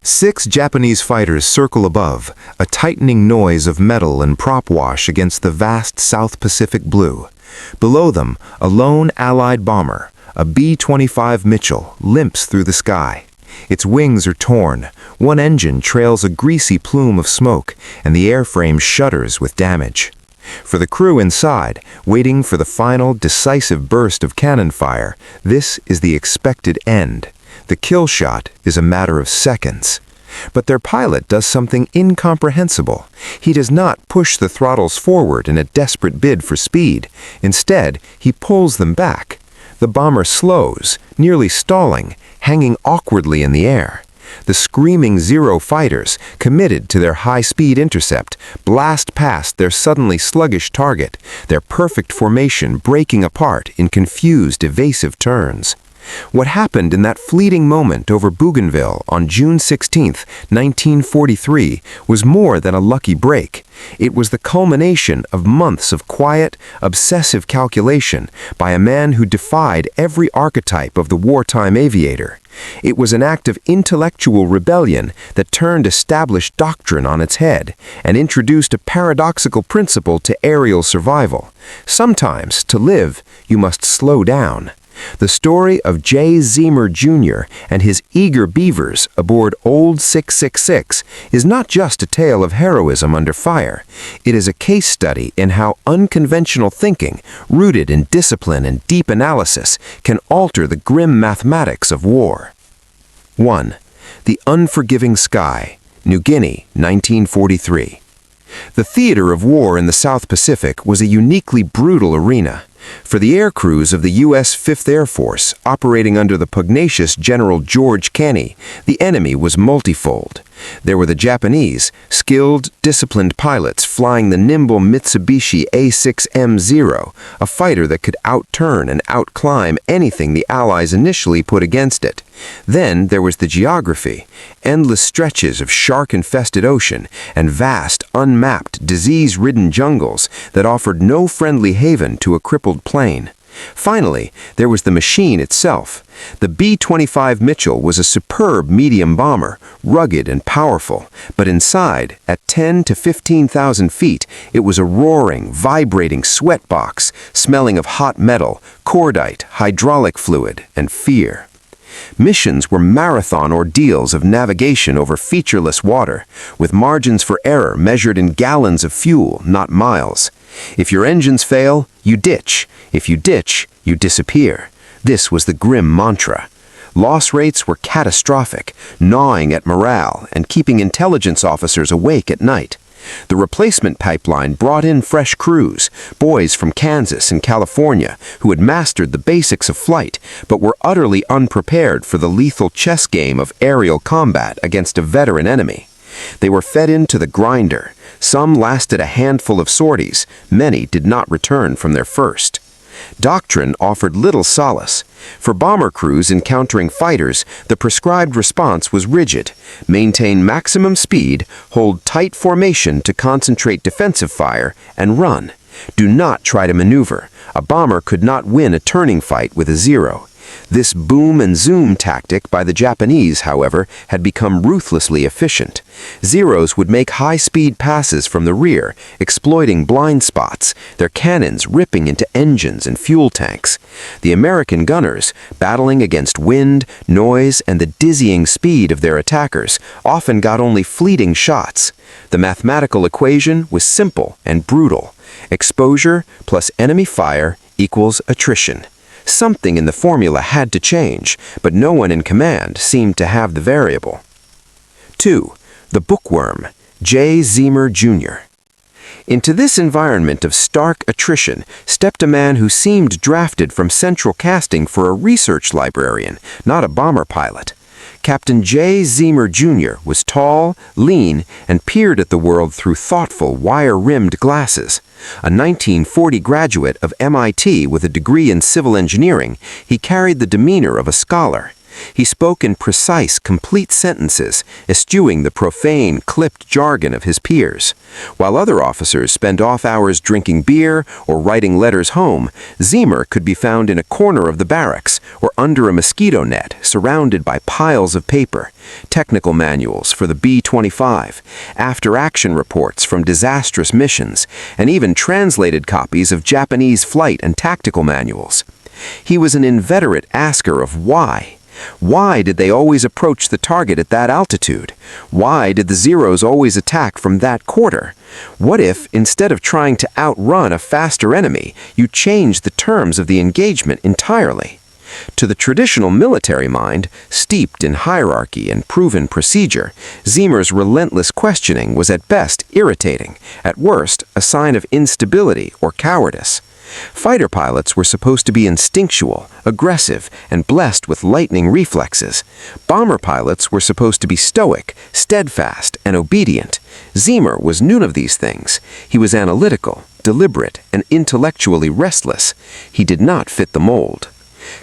6 Japanese fighters circle above, a tightening noise of metal and prop wash against the vast South Pacific blue. Below them, a lone Allied bomber, a B-25 Mitchell, limps through the sky. Its wings are torn, one engine trails a greasy plume of smoke, and the airframe shudders with damage. For the crew inside, waiting for the final, decisive burst of cannon fire, this is the expected end. The kill shot is a matter of seconds. But their pilot does something incomprehensible. He does not push the throttles forward in a desperate bid for speed. Instead, he pulls them back. The bomber slows, nearly stalling, hanging awkwardly in the air. The screaming Zero fighters, committed to their high-speed intercept, blast past their suddenly sluggish target, their perfect formation breaking apart in confused, evasive turns. What happened in that fleeting moment over Bougainville on June 16, 1943, was more than a lucky break. It was the culmination of months of quiet, obsessive calculation by a man who defied every archetype of the wartime aviator. It was an act of intellectual rebellion that turned established doctrine on its head and introduced a paradoxical principle to aerial survival. Sometimes, to live, you must slow down. The story of Jay Zeamer Jr. and his eager beavers aboard Old 666 is not just a tale of heroism under fire. It is a case study in how unconventional thinking, rooted in discipline and deep analysis, can alter the grim mathematics of war. 1. The Unforgiving Sky, New Guinea, 1943. The theater of war in the South Pacific was a uniquely brutal arena. For the air crews of the U.S. 5th Air Force, operating under the pugnacious General George Kenney, the enemy was multifold. There were the Japanese, skilled, disciplined pilots flying the nimble Mitsubishi A6M0, a fighter that could outturn and outclimb anything the Allies initially put against it. Then there was the geography, endless stretches of shark-infested ocean and vast, unmapped, disease-ridden jungles that offered no friendly haven to a crippled plane. Finally, there was the machine itself. The B-25 Mitchell was a superb medium bomber, rugged and powerful, but inside, at 10 to 15,000 feet, it was a roaring, vibrating sweatbox, smelling of hot metal, cordite, hydraulic fluid, and fear. Missions were marathon ordeals of navigation over featureless water, with margins for error measured in gallons of fuel, not miles. If your engines fail, you ditch. If you ditch, you disappear. This was the grim mantra. Loss rates were catastrophic, gnawing at morale and keeping intelligence officers awake at night. The replacement pipeline brought in fresh crews, boys from Kansas and California who had mastered the basics of flight but were utterly unprepared for the lethal chess game of aerial combat against a veteran enemy. They were fed into the grinder. Some lasted a handful of sorties, many did not return from their first. Doctrine offered little solace. For bomber crews encountering fighters, the prescribed response was rigid: maintain maximum speed, hold tight formation to concentrate defensive fire, and run. Do not try to maneuver. A bomber could not win a turning fight with a Zero. This boom and zoom tactic by the Japanese, however, had become ruthlessly efficient. Zeros would make high-speed passes from the rear, exploiting blind spots, their cannons ripping into engines and fuel tanks. The American gunners, battling against wind, noise, and the dizzying speed of their attackers, often got only fleeting shots. The mathematical equation was simple and brutal. Exposure plus enemy fire equals attrition. Something in the formula had to change, but no one in command seemed to have the variable. 2. The Bookworm, Jay Zeamer Jr. Into this environment of stark attrition stepped a man who seemed drafted from central casting for a research librarian, not a bomber pilot. Captain Jay Zeamer Jr. was tall, lean, and peered at the world through thoughtful, wire-rimmed glasses. A 1940 graduate of MIT with a degree in civil engineering, he carried the demeanor of a scholar. He spoke in precise, complete sentences, eschewing the profane, clipped jargon of his peers. While other officers spent off hours drinking beer or writing letters home, Zeamer could be found in a corner of the barracks or under a mosquito net, surrounded by piles of paper, technical manuals for the B-25, after-action reports from disastrous missions, and even translated copies of Japanese flight and tactical manuals. He was an inveterate asker of why. Why did they always approach the target at that altitude? Why did the Zeros always attack from that quarter? What if, instead of trying to outrun a faster enemy, you changed the terms of the engagement entirely? To the traditional military mind, steeped in hierarchy and proven procedure, Zeamer's relentless questioning was at best irritating, at worst a sign of instability or cowardice. Fighter pilots were supposed to be instinctual, aggressive, and blessed with lightning reflexes. Bomber pilots were supposed to be stoic, steadfast, and obedient. Zeamer was none of these things. He was analytical, deliberate, and intellectually restless. He did not fit the mold.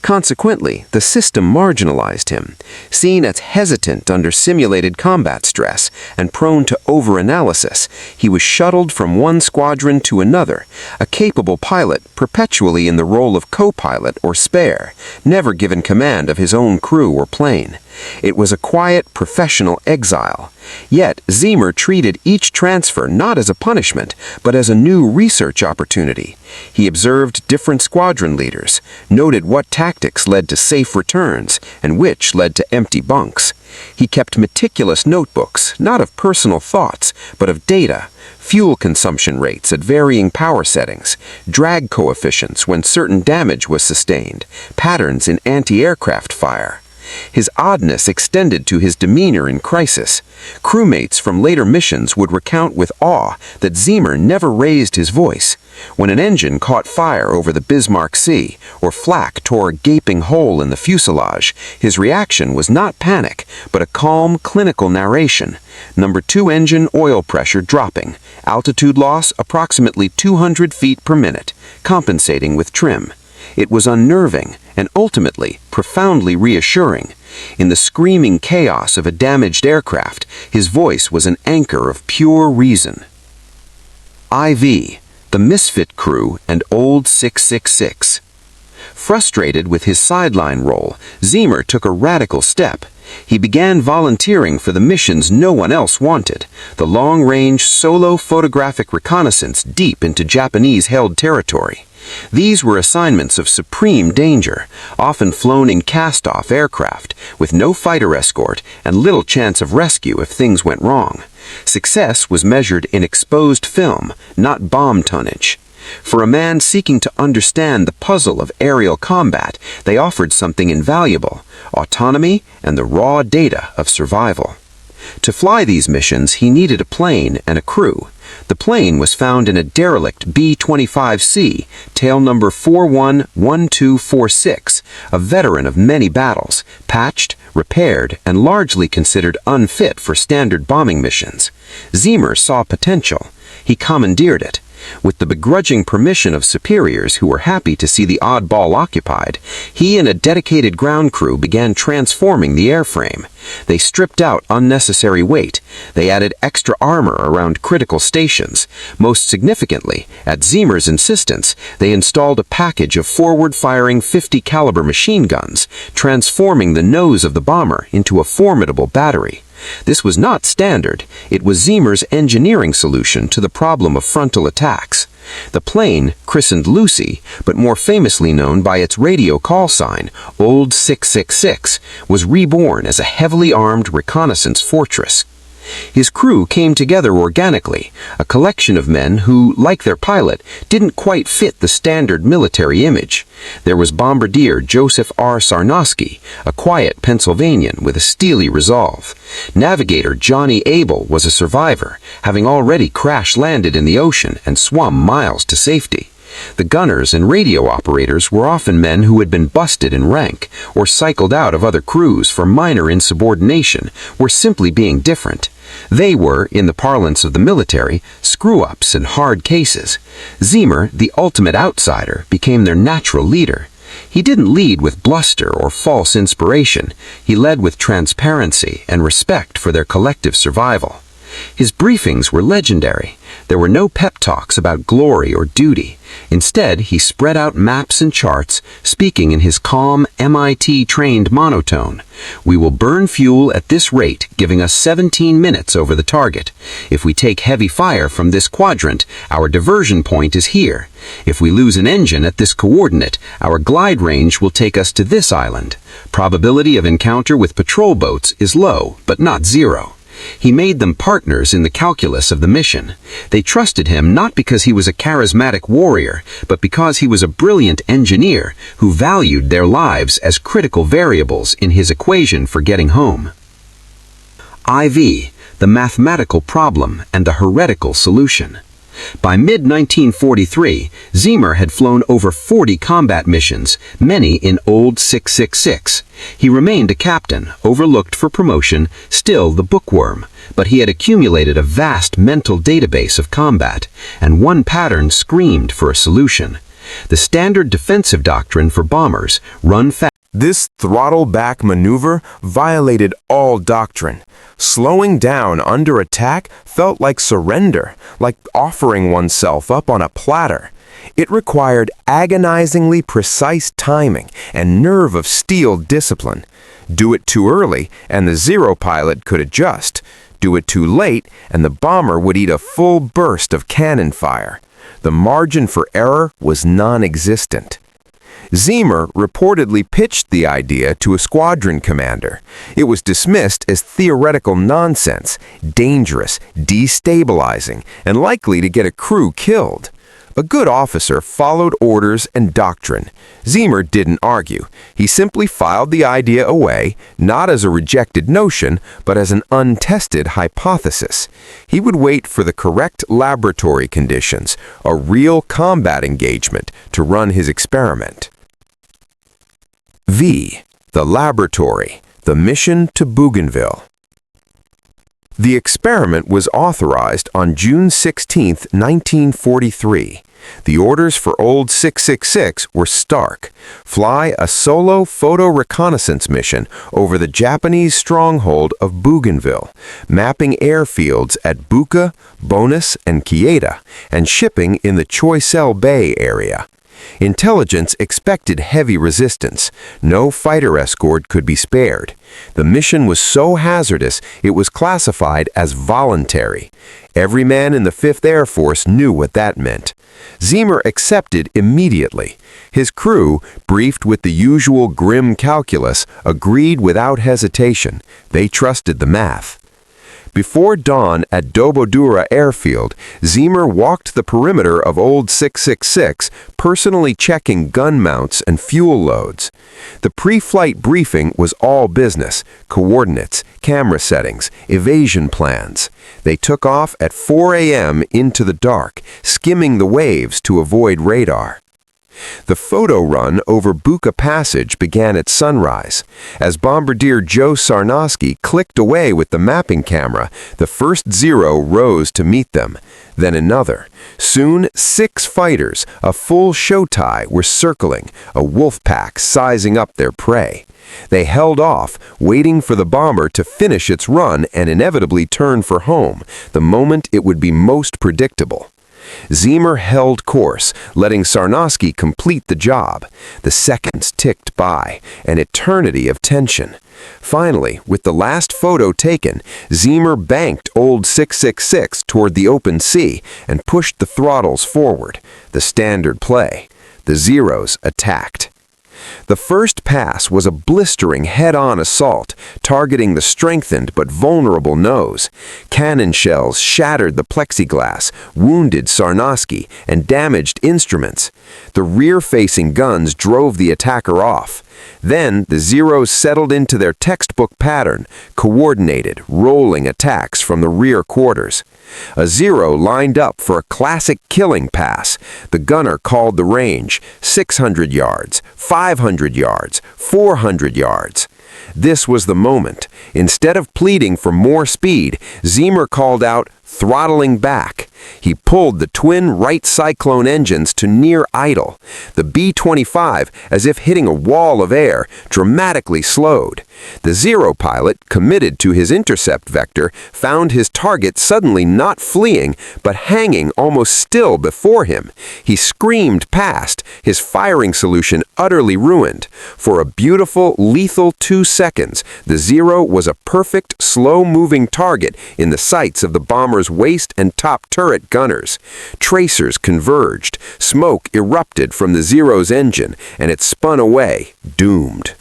Consequently, the system marginalized him. Seen as hesitant under simulated combat stress and prone to overanalysis, he was shuttled from one squadron to another, a capable pilot perpetually in the role of co-pilot or spare, never given command of his own crew or plane. It was a quiet, professional exile. Yet, Zeamer treated each transfer not as a punishment, but as a new research opportunity. He observed different squadron leaders, noted what tactics led to safe returns, and which led to empty bunks. He kept meticulous notebooks, not of personal thoughts, but of data, fuel consumption rates at varying power settings, drag coefficients when certain damage was sustained, patterns in anti-aircraft fire. His oddness extended to his demeanor in crisis. Crewmates from later missions would recount with awe that Zeamer never raised his voice. When an engine caught fire over the Bismarck Sea, or flak tore a gaping hole in the fuselage, his reaction was not panic, but a calm, clinical narration. Number 2 engine oil pressure dropping, altitude loss approximately 200 feet per minute, compensating with trim. It was unnerving and ultimately profoundly reassuring. In the screaming chaos of a damaged aircraft, his voice was an anchor of pure reason. IV, the misfit crew and old 666. Frustrated with his sideline role, Zeamer took a radical step. He began volunteering for the missions no one else wanted, the long-range solo photographic reconnaissance deep into Japanese-held territory. These were assignments of supreme danger, often flown in cast-off aircraft, with no fighter escort and little chance of rescue if things went wrong. Success was measured in exposed film, not bomb tonnage. For a man seeking to understand the puzzle of aerial combat, they offered something invaluable: autonomy and the raw data of survival. To fly these missions, he needed a plane and a crew. The plane was found in a derelict B-25C, tail number 411246, a veteran of many battles, patched, repaired, and largely considered unfit for standard bombing missions. Zeamer saw potential. He commandeered it. With the begrudging permission of superiors who were happy to see the oddball occupied, he and a dedicated ground crew began transforming the airframe. They stripped out unnecessary weight. They added extra armor around critical stations. Most significantly, at Zeamer's insistence, they installed a package of forward-firing 50-caliber machine guns, transforming the nose of the bomber into a formidable battery. This was not standard. It was Zeamer's engineering solution to the problem of frontal attacks. The plane, christened Lucy, but more famously known by its radio call sign, Old 666, was reborn as a heavily armed reconnaissance fortress. His crew came together organically, a collection of men who, like their pilot, didn't quite fit the standard military image. There was Bombardier Joseph R. Sarnosky, a quiet Pennsylvanian with a steely resolve. Navigator Johnny Abel was a survivor, having already crash-landed in the ocean and swum miles to safety. The gunners and radio operators were often men who had been busted in rank, or cycled out of other crews for minor insubordination, or simply being different. They were, in the parlance of the military, screw-ups and hard cases. Zeamer, the ultimate outsider, became their natural leader. He didn't lead with bluster or false inspiration. He led with transparency and respect for their collective survival. His briefings were legendary. There were no pep talks about glory or duty. Instead, he spread out maps and charts, speaking in his calm, MIT-trained monotone. "We will burn fuel at this rate, giving us 17 minutes over the target. If we take heavy fire from this quadrant, our diversion point is here. If we lose an engine at this coordinate, our glide range will take us to this island. Probability of encounter with patrol boats is low, but not zero." He made them partners in the calculus of the mission. They trusted him not because he was a charismatic warrior, but because he was a brilliant engineer who valued their lives as critical variables in his equation for getting home. IV, the mathematical problem and the heretical solution. By mid-1943, Zeamer had flown over 40 combat missions, many in old 666. He remained a captain, overlooked for promotion, still the bookworm, but he had accumulated a vast mental database of combat, and one pattern screamed for a solution. The standard defensive doctrine for bombers, run fast. This throttle-back maneuver violated all doctrine. Slowing down under attack felt like surrender, like offering oneself up on a platter. It required agonizingly precise timing and nerve of steel discipline. Do it too early, and the Zero pilot could adjust. Do it too late, and the bomber would eat a full burst of cannon fire. The margin for error was non-existent. Zeamer reportedly pitched the idea to a squadron commander. It was dismissed as theoretical nonsense, dangerous, destabilizing, and likely to get a crew killed. A good officer followed orders and doctrine. Zeamer didn't argue. He simply filed the idea away, not as a rejected notion, but as an untested hypothesis. He would wait for the correct laboratory conditions, a real combat engagement, to run his experiment. V. The laboratory, the mission to Bougainville. The experiment was authorized on June 16, 1943. The orders for Old 666 were stark. Fly a solo photo reconnaissance mission over the Japanese stronghold of Bougainville, mapping airfields at Buka, Bonis, and Kieta, and shipping in the Choiseul Bay area. Intelligence expected heavy resistance. No fighter escort could be spared. The mission was so hazardous it was classified as voluntary. Every man in the 5th Air Force knew what that meant. Zeamer accepted immediately. His crew, briefed with the usual grim calculus, agreed without hesitation. They trusted the math. Before dawn at WWII airfield, Zeamer walked the perimeter of Old 666, personally checking gun mounts and fuel loads. The pre-flight briefing was all business: coordinates, camera settings, evasion plans. They took off at 4 a.m. into the dark, skimming the waves to avoid radar. The photo run over Buka Passage began at sunrise. As Bombardier Joe Sarnosky clicked away with the mapping camera, the first Zero rose to meet them, then another. Soon, 6 fighters, a full show tie, were circling, a wolf pack sizing up their prey. They held off, waiting for the bomber to finish its run and inevitably turn for home, the moment it would be most predictable. Zeamer held course, letting Sarnosky complete the job. The seconds ticked by, an eternity of tension. Finally, with the last photo taken, Zeamer banked Old 666 toward the open sea and pushed the throttles forward. The standard play. The Zeros attacked. The first pass was a blistering head-on assault, targeting the strengthened but vulnerable nose. Cannon shells shattered the plexiglass, wounded Sarnosky, and damaged instruments. The rear-facing guns drove the attacker off. Then the Zeros settled into their textbook pattern, coordinated, rolling attacks from the rear quarters. A Zero lined up for a classic killing pass. The gunner called the range: 600 yards, 500 yards, 400 yards. This was the moment. Instead of pleading for more speed, Zeamer called out throttling back. He pulled the twin Wright Cyclone engines to near idle. The B-25, as if hitting a wall of air, dramatically slowed. The Zero pilot, committed to his intercept vector, found his target suddenly not fleeing, but hanging almost still before him. He screamed past, his firing solution utterly ruined. For a beautiful, lethal 2 seconds, the Zero was a perfect, slow-moving target in the sights of the bomber's waist and top turret gunners. Tracers converged. Smoke erupted from the Zero's engine, and it spun away, doomed.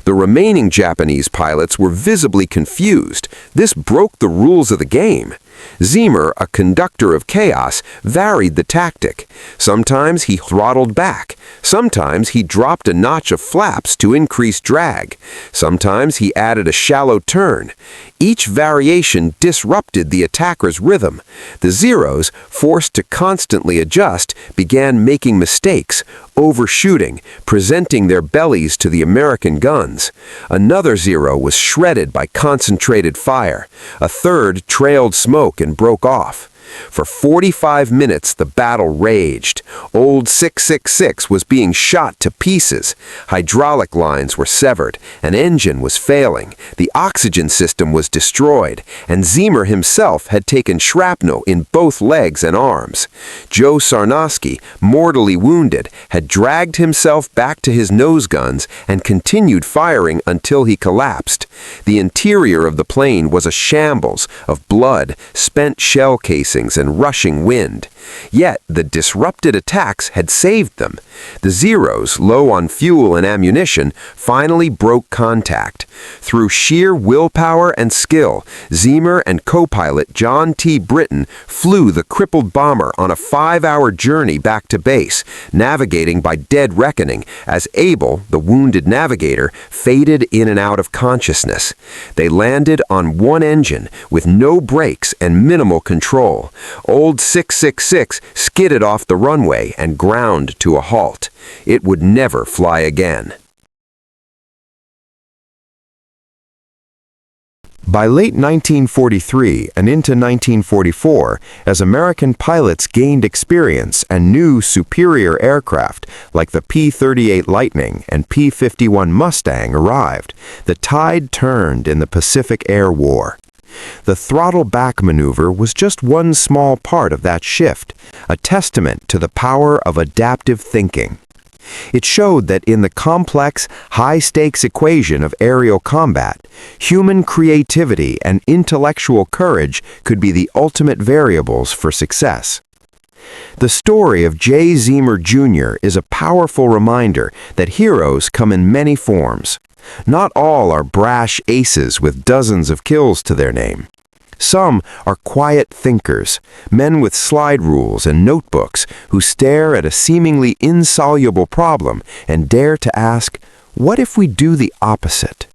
The remaining Japanese pilots were visibly confused. This broke the rules of the game. Zeamer, a conductor of chaos, varied the tactic. Sometimes he throttled back. Sometimes he dropped a notch of flaps to increase drag. Sometimes he added a shallow turn. Each variation disrupted the attacker's rhythm. The Zeros, forced to constantly adjust, began making mistakes, overshooting, presenting their bellies to the American guns. Another Zero was shredded by concentrated fire. A third trailed smoke and broke off. For 45 minutes, the battle raged. Old 666 was being shot to pieces. Hydraulic lines were severed. An engine was failing. The oxygen system was destroyed. And Zeamer himself had taken shrapnel in both legs and arms. Joe Sarnosky, mortally wounded, had dragged himself back to his nose guns and continued firing until he collapsed. The interior of the plane was a shambles of blood, spent shell casings, and rushing wind. Yet the disrupted attacks had saved them. The Zeros, low on fuel and ammunition, finally broke contact. Through sheer willpower and skill, Zeamer and co-pilot John T. Britton flew the crippled bomber on a 5-hour journey back to base, navigating by dead reckoning as Abel, the wounded navigator, faded in and out of consciousness. They landed on one engine with no brakes and minimal control. Old 666 skidded off the runway and ground to a halt. It would never fly again. By late 1943 and into 1944, as American pilots gained experience and new superior aircraft like the P-38 Lightning and P-51 Mustang arrived, the tide turned in the Pacific Air War. The throttle back maneuver was just one small part of that shift, a testament to the power of adaptive thinking. It showed that in the complex, high-stakes equation of aerial combat, human creativity and intellectual courage could be the ultimate variables for success. The story of Jay Zeamer Jr. is a powerful reminder that heroes come in many forms. Not all are brash aces with dozens of kills to their name. Some are quiet thinkers, men with slide rules and notebooks who stare at a seemingly insoluble problem and dare to ask, what if we do the opposite?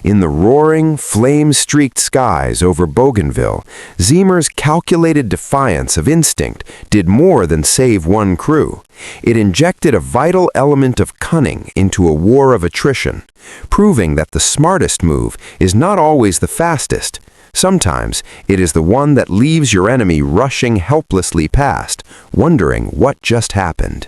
In the roaring, flame-streaked skies over Bougainville, Zeamer's calculated defiance of instinct did more than save one crew. It injected a vital element of cunning into a war of attrition, proving that the smartest move is not always the fastest. Sometimes it is the one that leaves your enemy rushing helplessly past, wondering what just happened.